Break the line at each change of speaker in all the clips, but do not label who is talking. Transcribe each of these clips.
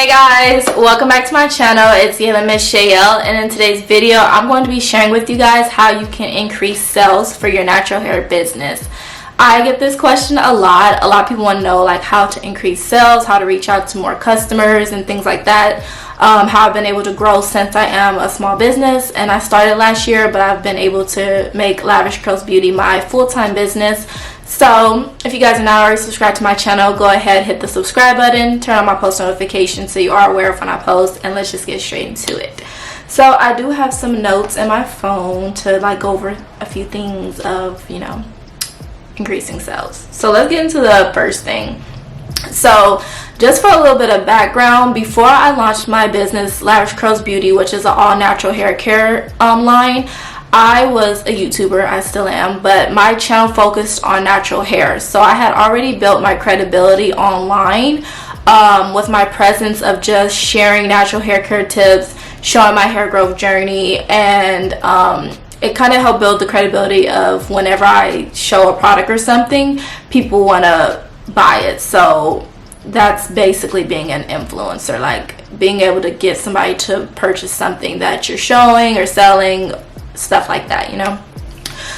Hey guys, welcome back to my channel. It's Yalon, and in today's video I'm going to be sharing with you guys how you can increase sales for your natural hair business. I get this question a lot. A lot of people want to know like how to increase sales, how to reach out to more customers and things like that. How I've been able to grow since I am a small business, and I started last year, but I've been able to make Lavish Curls Beauty my full-time business. So if you guys are not already subscribed to my channel, go ahead, hit the subscribe button, turn on my post notifications so you are aware of when I post, and let's just get straight into it. So I do have some notes in my phone to like go over a few things of, you know, increasing sales. So let's get into the first thing. So just for a little bit of background, before I launched my business Lavish Curls Beauty, which is an all natural hair care line, I was a YouTuber. I still am, but my channel focused on natural hair. So I had already built my credibility online with my presence of just sharing natural hair care tips, showing my hair growth journey, and it kind of helped build the credibility of whenever I show a product or something, people want to buy it. So that's basically being an influencer, like being able to get somebody to purchase something that you're showing or selling, stuff like that, you know.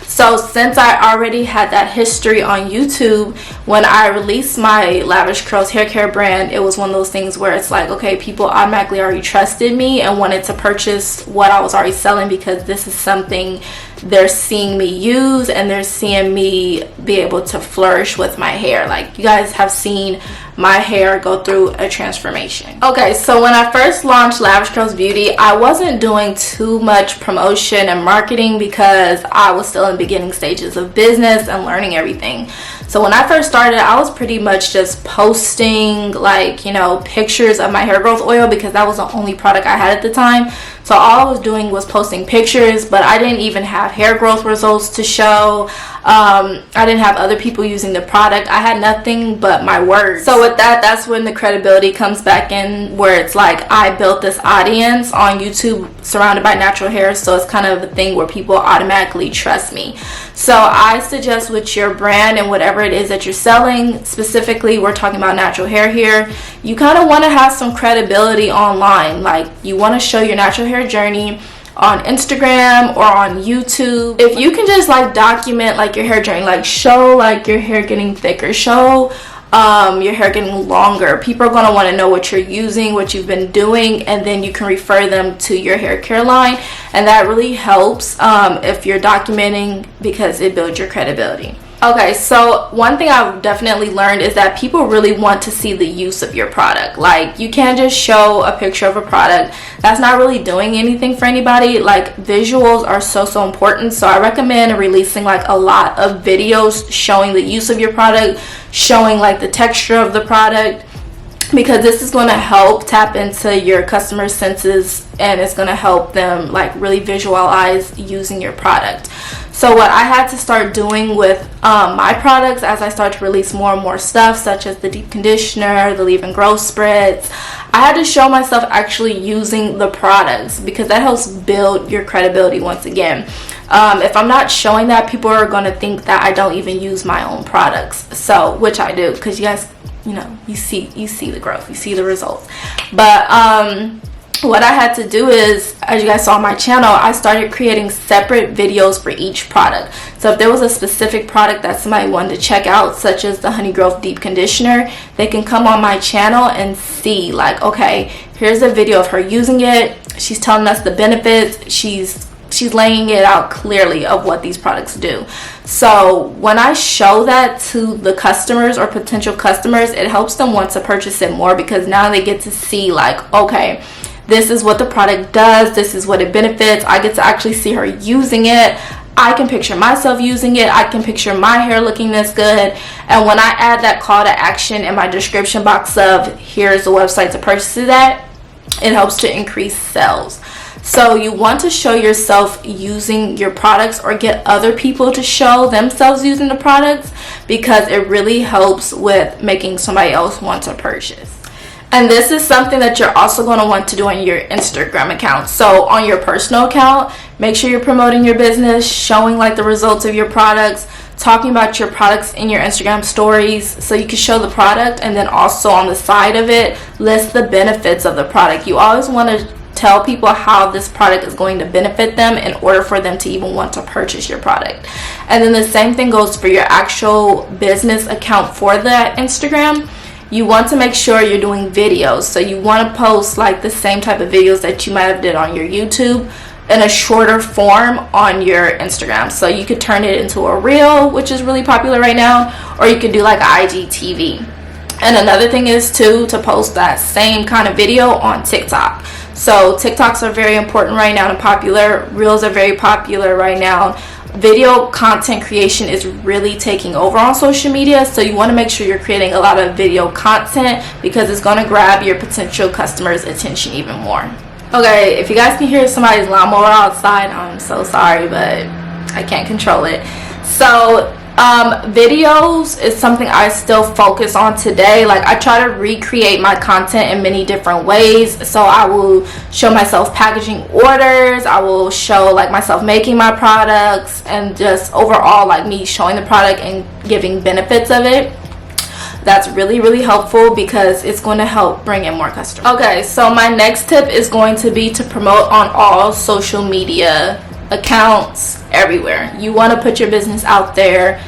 So since I already had that history on YouTube, when I released my Lavish Curls hair care brand, it was one of those things where it's like, okay, people automatically already trusted me and wanted to purchase what I was already selling because this is something they're seeing me use and they're seeing me be able to flourish with my hair. Like, you guys have seen my hair go through a transformation. Okay, so when I first launched Lavish Curls Beauty, I wasn't doing too much promotion and marketing because I was still in the beginning stages of business and learning everything. So when I first started, I was pretty much just posting, like, you know, pictures of my hair growth oil because that was the only product I had at the time. So all I was doing was posting pictures, but I didn't even have hair growth results to show. I didn't have other people using the product. I had nothing but my words. So with that, that's when the credibility comes back in, where it's like I built this audience on YouTube surrounded by natural hair, so it's kind of a thing where people automatically trust me. So I suggest with your brand and whatever it is that you're selling, specifically we're talking about natural hair here, you kind of want to have some credibility online. Like, you want to show your natural hair journey on Instagram or on YouTube. If you can just like document like your hair journey, like show like your hair getting thicker, show your hair getting longer, people are going to want to know what you're using, what you've been doing, and then you can refer them to your hair care line, and that really helps if you're documenting, because it builds your credibility. Okay, so one thing I've definitely learned is that people really want to see the use of your product. Like, you can't just show a picture of a product. That's not really doing anything for anybody. Like, visuals are so important. So I recommend releasing like a lot of videos showing the use of your product, showing like the texture of the product, because this is going to help tap into your customer senses, and it's going to help them like really visualize using your product. So what I had to start doing with my products as I start to release more and more stuff, such as the deep conditioner, the leave-in growth spritz, I had to show myself actually using the products, because that helps build your credibility once again. If I'm not showing that, people are going to think that I don't even use my own products. So, which I do, because you guys, you know, you see the growth, you see the results. But what I had to do is, as you guys saw on my channel, I started creating separate videos for each product. So if there was a specific product that somebody wanted to check out, such as the Honey Growth Deep Conditioner, they can come on my channel and see like, okay, here's a video of her using it. She's telling us the benefits. She's laying it out clearly of what these products do. So when I show that to the customers or potential customers, it helps them want to purchase it more, because now they get to see like, okay, this is what the product does, this is what it benefits. I get to actually see her using it. I can picture myself using it. I can picture my hair looking this good. And when I add that call to action in my description box of here's the website to purchase it at, it helps to increase sales. So you want to show yourself using your products, or get other people to show themselves using the products, because it really helps with making somebody else want to purchase. And this is something that you're also going to want to do on your Instagram account. So on your personal account, make sure you're promoting your business, showing like the results of your products, talking about your products in your Instagram stories, so you can show the product, and then also on the side of it list the benefits of the product. You always want to tell people how this product is going to benefit them in order for them to even want to purchase your product. And then the same thing goes for your actual business account for the Instagram. You want to make sure you're doing videos, so you want to post like the same type of videos that you might have did on your YouTube in a shorter form on your Instagram. So you could turn it into a reel, which is really popular right now, or you could do like IGTV. And another thing is to post that same kind of video on TikTok. So TikToks are very important right now and popular. Reels are very popular right now. Video content creation is really taking over on social media, so you want to make sure you're creating a lot of video content because it's going to grab your potential customers' attention even more. Okay, if you guys can hear somebody's lawnmower outside, I'm so sorry, but I can't control it. So videos is something I still focus on today. Like, I try to recreate my content in many different ways. So I will show myself packaging orders, I will show like myself making my products, and just overall like me showing the product and giving benefits of it. That's really helpful because it's going to help bring in more customers. Okay, so my next tip is going to be to promote on all social media accounts everywhere. You want to put your business out there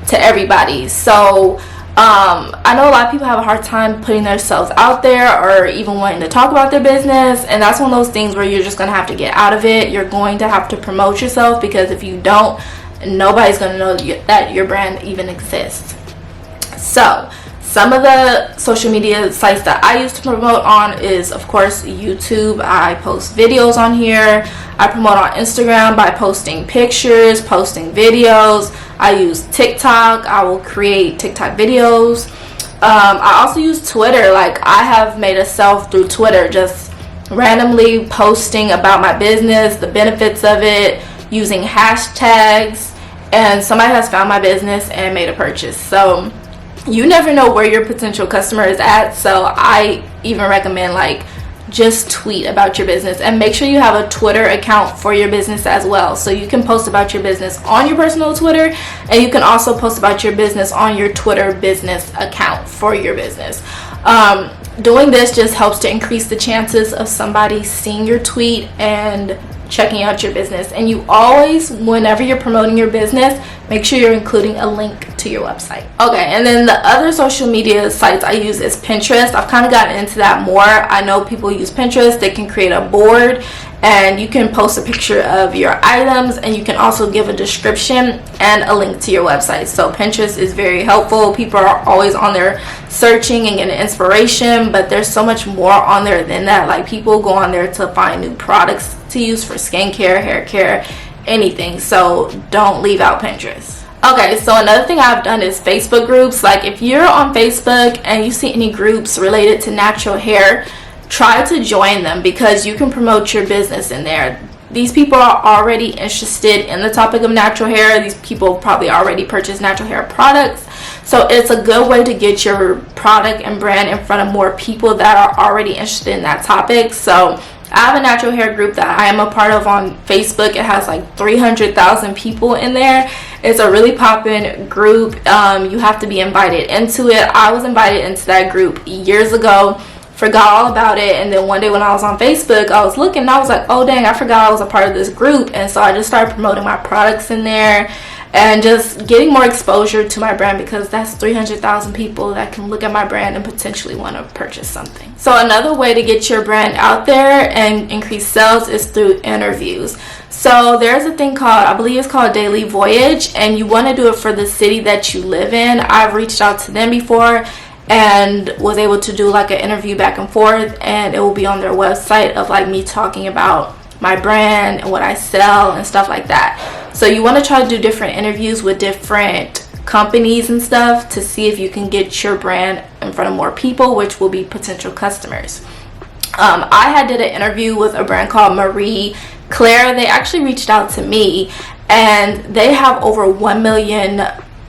to everybody. So I know a lot of people have a hard time putting themselves out there or even wanting to talk about their business, and that's one of those things where you're just going to have to get out of it. You're going to have to promote yourself, because if you don't, nobody's going to know that your brand even exists. So some of the social media sites that I use to promote on is, of course, YouTube. I post videos on here. I promote on Instagram by posting pictures, posting videos. I use TikTok. I will create TikTok videos. I also use Twitter. Like, I have made a self through Twitter, just randomly posting about my business, the benefits of it, using hashtags, and somebody has found my business and made a purchase. So you never know where your potential customer is at, so I even recommend like just tweet about your business, and make sure you have a Twitter account for your business as well, so you can post about your business on your personal Twitter, and you can also post about your business on your Twitter business account for your business. Doing this just helps to increase the chances of somebody seeing your tweet and checking out your business. And you always, whenever you're promoting your business, make sure you're including a link to your website. Okay, and then the other social media sites I use is Pinterest. I've kind of gotten into that more. I know people use Pinterest. They can create a board, and you can post a picture of your items, and you can also give a description and a link to your website. So Pinterest is very helpful. People are always on there searching and getting inspiration, but there's so much more on there than that. Like, people go on there to find new products to use for skincare, hair care, anything. So don't leave out Pinterest. Okay, so another thing I've done is Facebook groups. Like, if you're on Facebook and you see any groups related to natural hair, try to join them, because you can promote your business in there. These people are already interested in the topic of natural hair. These people probably already purchase natural hair products. So it's a good way to get your product and brand in front of more people that are already interested in that topic. So I have a natural hair group that I am a part of on Facebook. It has like 300,000 people in there. It's a really poppin' group. You have to be invited into it. I was invited into that group years ago, forgot all about it, and then one day when I was on Facebook, I was looking and I was like, oh dang, I forgot I was a part of this group. And so I just started promoting my products in there and just getting more exposure to my brand, because that's 300,000 people that can look at my brand and potentially want to purchase something. So another way to get your brand out there and increase sales is through interviews. So there's a thing called, I believe it's called Daily Voyage, and you want to do it for the city that you live in. I've reached out to them before and was able to do like an interview back and forth, and it will be on their website of like me talking about my brand and what I sell and stuff like that. So you want to try to do different interviews with different companies and stuff to see if you can get your brand in front of more people, which will be potential customers. I had did an interview with a brand called Marie Claire. They actually reached out to me, and they have over 1 million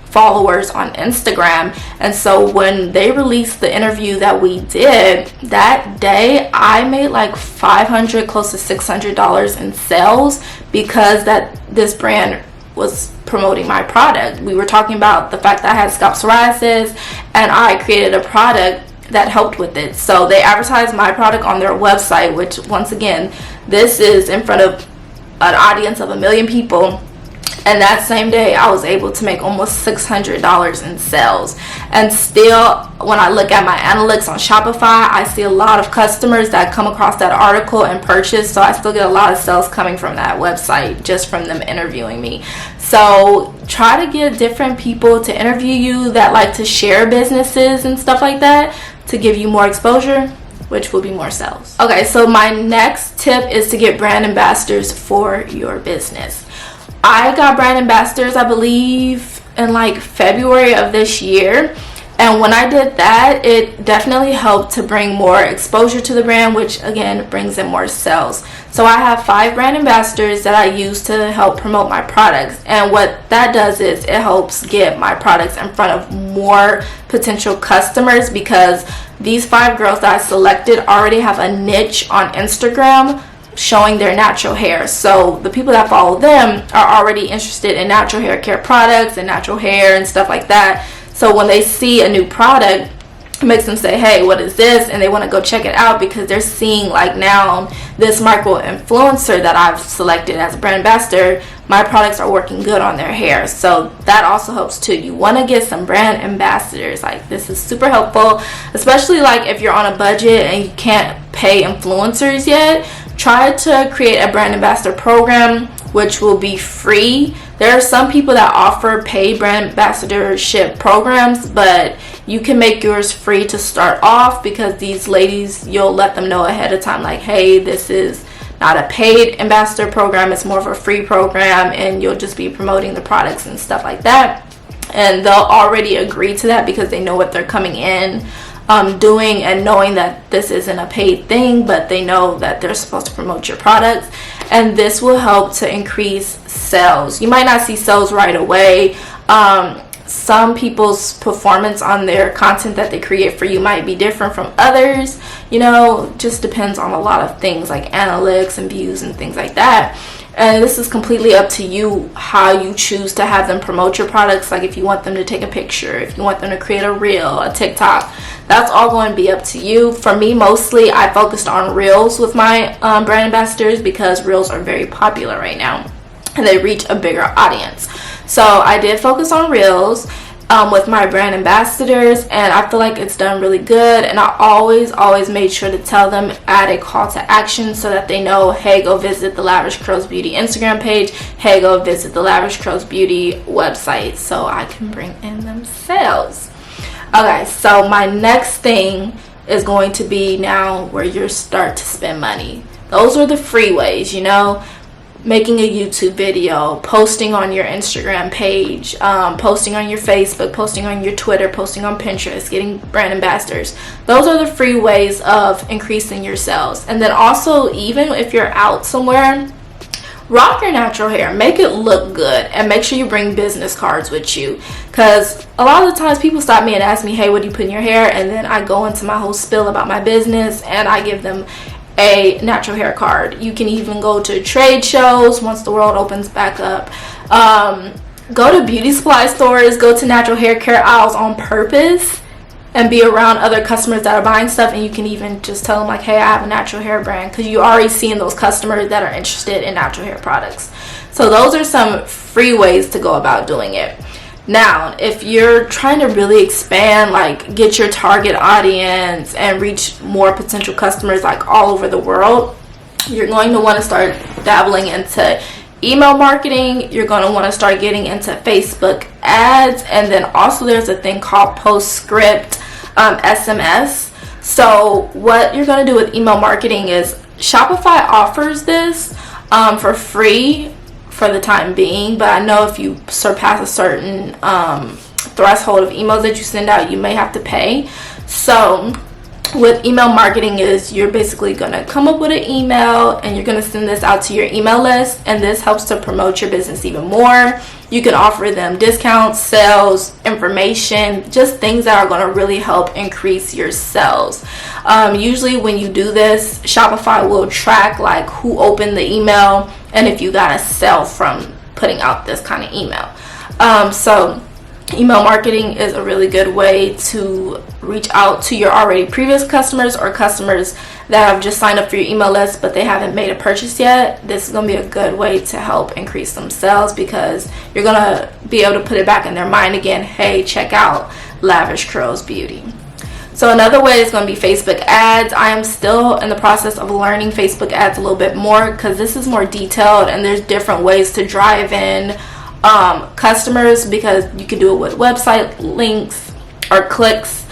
followers on Instagram. And so when they released the interview that we did that day, I made like $500, close to $600 in sales, because that this brand was promoting my product. We were talking about the fact that I had scalp psoriasis, and I created a product that helped with it. So they advertised my product on their website, which once again, this is in front of an audience of 1 million people. And that same day, I was able to make almost $600 in sales. And still, when I look at my analytics on Shopify, I see a lot of customers that come across that article and purchase. So I still get a lot of sales coming from that website just from them interviewing me. So try to get different people to interview you that like to share businesses and stuff like that to give you more exposure, which will be more sales. Okay, so my next tip is to get brand ambassadors for your business. I got brand ambassadors, I believe, in like February of this year. And when I did that, it definitely helped to bring more exposure to the brand, which again brings in more sales. So I have 5 brand ambassadors that I use to help promote my products. And what that does is it helps get my products in front of more potential customers, because these 5 girls that I selected already have a niche on Instagram showing their natural hair. So the people that follow them are already interested in natural hair care products and natural hair and stuff like that. So when they see a new product, it makes them say, hey, what is this? And they want to go check it out, because they're seeing like now this micro influencer that I've selected as a brand ambassador, my products are working good on their hair. So that also helps too. You want to get some brand ambassadors. Like, this is super helpful, especially like if you're on a budget and you can't pay influencers yet. Try to create a brand ambassador program, which will be free. There are some people that offer paid brand ambassadorship programs, but you can make yours free to start off, because these ladies, you'll let them know ahead of time, like, hey, this is not a paid ambassador program, it's more of a free program, and you'll just be promoting the products and stuff like that. And they'll already agree to that because they know what they're coming in doing, and knowing that this isn't a paid thing, but they know that they're supposed to promote your products. And this will help to increase sales. You might not see sales right away. Some people's performance on their content that they create for you might be different from others. You know, just depends on a lot of things like analytics and views and things like that. And this is completely up to you how you choose to have them promote your products. Like if you want them to take a picture, if you want them to create a reel, a TikTok, that's all going to be up to you. For me, mostly I focused on reels with my brand ambassadors, because reels are very popular right now and they reach a bigger audience. So I did focus on reels with my brand ambassadors, and I feel like it's done really good. And I always made sure to tell them, add a call to action so that they know, hey, go visit the Lavish Curls Beauty Instagram page, hey, go visit the Lavish Curls Beauty website, so I can bring in them sales. Okay, so my next thing is going to be now where you start to spend money. Those are the free ways, you know, making a YouTube video, posting on your Instagram page, posting on your Facebook, posting on your Twitter, posting on Pinterest, getting brand ambassadors. Those are the free ways of increasing your sales. And then also, even if you're out somewhere, rock your natural hair, make it look good, and make sure you bring business cards with you, because a lot of the times people stop me and ask me, hey, what do you put in your hair? And then I go into my whole spiel about my business and I give them a natural hair card. You can even go to trade shows once the world opens back up. Go to beauty supply stores, go to natural hair care aisles on purpose, and be around other customers that are buying stuff. And you can even just tell them like, hey, I have a natural hair brand, because you're already seeing those customers that are interested in natural hair products. So those are some free ways to go about doing it. Now, if you're trying to really expand, like get your target audience and reach more potential customers like all over the world, you're going to want to start dabbling into email marketing. You're going to want to start getting into Facebook ads. And then also there's a thing called Postscript SMS. So what you're going to do with email marketing is Shopify offers this for free for the time being, but I know if you surpass a certain threshold of emails that you send out, you may have to pay. So with email marketing is you're basically going to come up with an email and you're going to send this out to your email list, and this helps to promote your business even more. You can offer them discounts, sales, information, just things that are going to really help increase your sales. Usually when you do this, Shopify will track like who opened the email and if you got a sale from putting out this kind of email. So email marketing is a really good way to reach out to your already previous customers or customers that have just signed up for your email list but they haven't made a purchase yet. This is going to be a good way to help increase some sales, because you're going to be able to put it back in their mind again. Hey, check out Lavish Curls Beauty. So another way is going to be Facebook ads. I am still in the process of learning Facebook ads a little bit more, because this is more detailed and there's different ways to drive in customers, because you can do it with website links or clicks.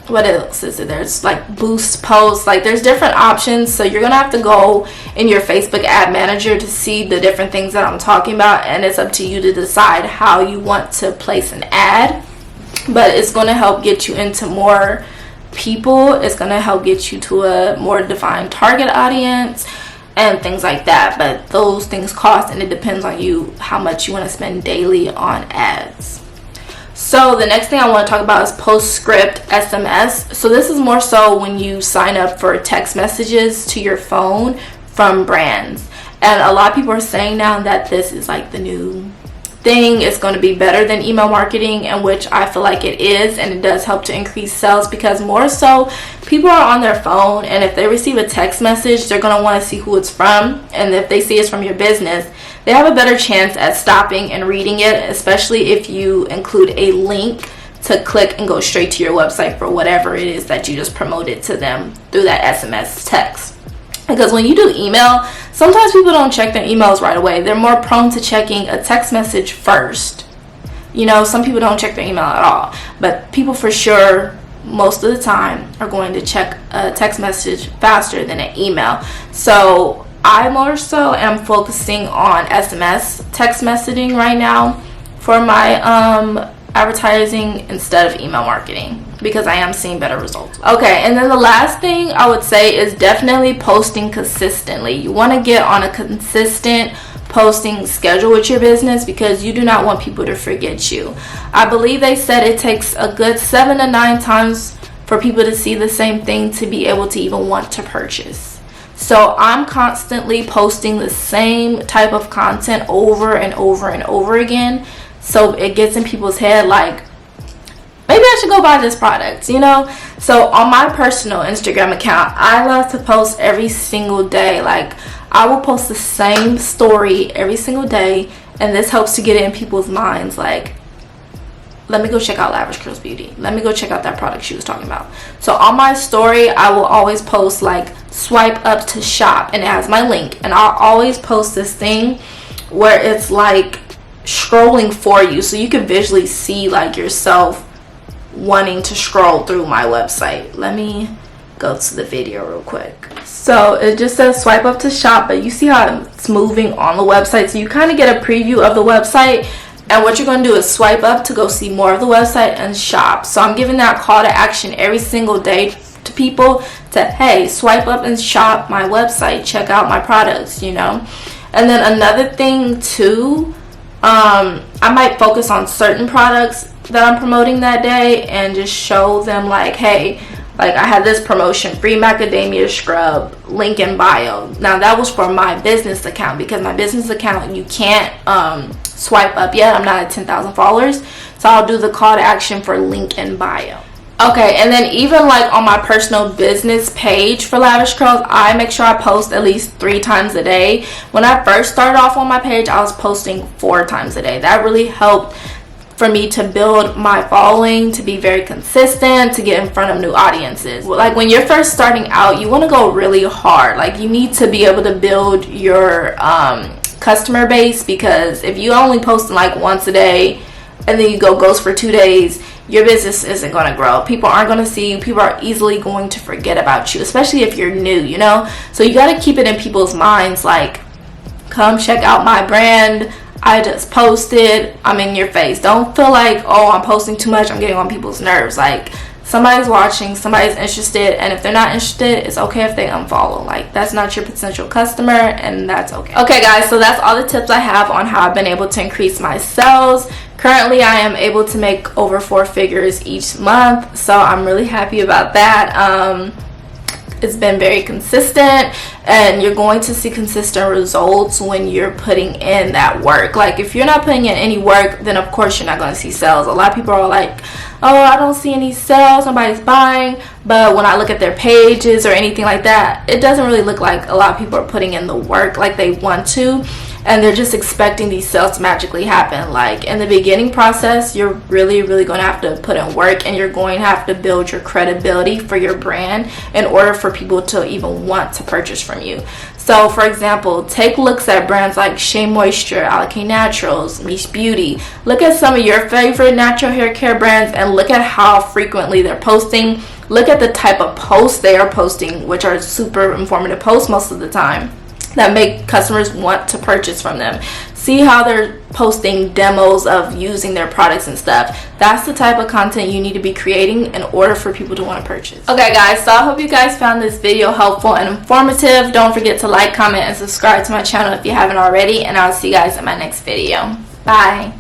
What else is it? There's like boost posts, like there's different options. So you're gonna have to go in your Facebook ad manager to see the different things that I'm talking about, and it's up to you to decide how you want to place an ad. But it's going to help get you into more people. It's going to help get you to a more defined target audience and things like that. But those things cost, and it depends on you how much you want to spend daily on ads. So the next thing I want to talk about is Postscript SMS. So this is more so when you sign up for text messages to your phone from brands. And a lot of people are saying now that this is like the new thing. It's going to be better than email marketing, and which I feel like it is, and it does help to increase sales, because more so people are on their phone, and if they receive a text message, they're going to want to see who it's from, and if they see it's from your business, they have a better chance at stopping and reading it, especially if you include a link to click and go straight to your website for whatever it is that you just promoted to them through that SMS text. Because when you do email, sometimes people don't check their emails right away. They're more prone to checking a text message first. You know, some people don't check their email at all. But people for sure, most of the time, are going to check a text message faster than an email. So I more so am focusing on SMS text messaging right now for my advertising instead of email marketing, because I am seeing better results. Okay, and then the last thing I would say is definitely posting consistently. You want to get on a consistent posting schedule with your business, because you do not want people to forget you. I believe they said it takes a good 7 to 9 times for people to see the same thing to be able to even want to purchase. So I'm constantly posting the same type of content over and over and over again, so it gets in people's head like, maybe I should go buy this product, you know? So on my personal Instagram account, I love to post every single day. Like, I will post the same story every single day, and this helps to get in people's minds like, let me go check out Lavish Curls Beauty. Let me go check out that product she was talking about. So on my story, I will always post like swipe up to shop, and it has my link. And I'll always post this thing where it's like scrolling for you, so you can visually see like yourself wanting to scroll through my website. Let me go to the video real quick. So it just says swipe up to shop, but you see how it's moving on the website, so you kind of get a preview of the website, and what you're going to do is swipe up to go see more of the website and shop. So I'm giving that call to action every single day to people to, hey, swipe up and shop my website, check out my products, you know. And then another thing too, I might focus on certain products that I'm promoting that day and just show them like, hey, like I had this promotion, free macadamia scrub, link in bio. Now that was for my business account, because my business account you can't swipe up yet. I'm not at 10,000 followers, so I'll do the call to action for link in bio. Okay, and then even like on my personal business page for Lavish Curls, I make sure I post at least 3 times a day. When I first started off on my page, I was posting 4 times a day. That really helped for me to build my following, to be very consistent, to get in front of new audiences. Like when you're first starting out, you want to go really hard. Like you need to be able to build your customer base, because if you only post like once a day and then you go ghost for 2 days, your business isn't going to grow. People aren't going to see you. People are easily going to forget about you, especially if you're new, you know? So you got to keep it in people's minds like, come check out my brand. I just posted. I'm in your face. Don't feel like, oh, I'm posting too much. I'm getting on people's nerves. Like, somebody's watching, somebody's interested, and if they're not interested, it's okay if they unfollow. Like, that's not your potential customer, and that's okay. Okay, guys, so that's all the tips I have on how I've been able to increase my sales. Currently, I am able to make over 4 figures each month, so I'm really happy about that. it's been very consistent, and you're going to see consistent results when you're putting in that work. Like if you're not putting in any work, then of course you're not going to see sales. A lot of people are like, oh, I don't see any sales, nobody's buying. But when I look at their pages or anything like that, it doesn't really look like a lot of people are putting in the work like they want to, and they're just expecting these sales to magically happen. Like in the beginning process, you're really going to have to put in work, and you're going to have to build your credibility for your brand in order for people to even want to purchase from you. So for example, take looks at brands like Shea Moisture, Alakae Naturals, Mish Beauty. Look at some of your favorite natural hair care brands and look at how frequently they're posting. Look at the type of posts they are posting, which are super informative posts most of the time that make customers want to purchase from them. See how they're posting demos of using their products and stuff. That's the type of content you need to be creating in order for people to want to purchase. Okay guys, so I hope you guys found this video helpful and informative. Don't forget to like, comment, and subscribe to my channel if you haven't already, and I'll see you guys in my next video. Bye.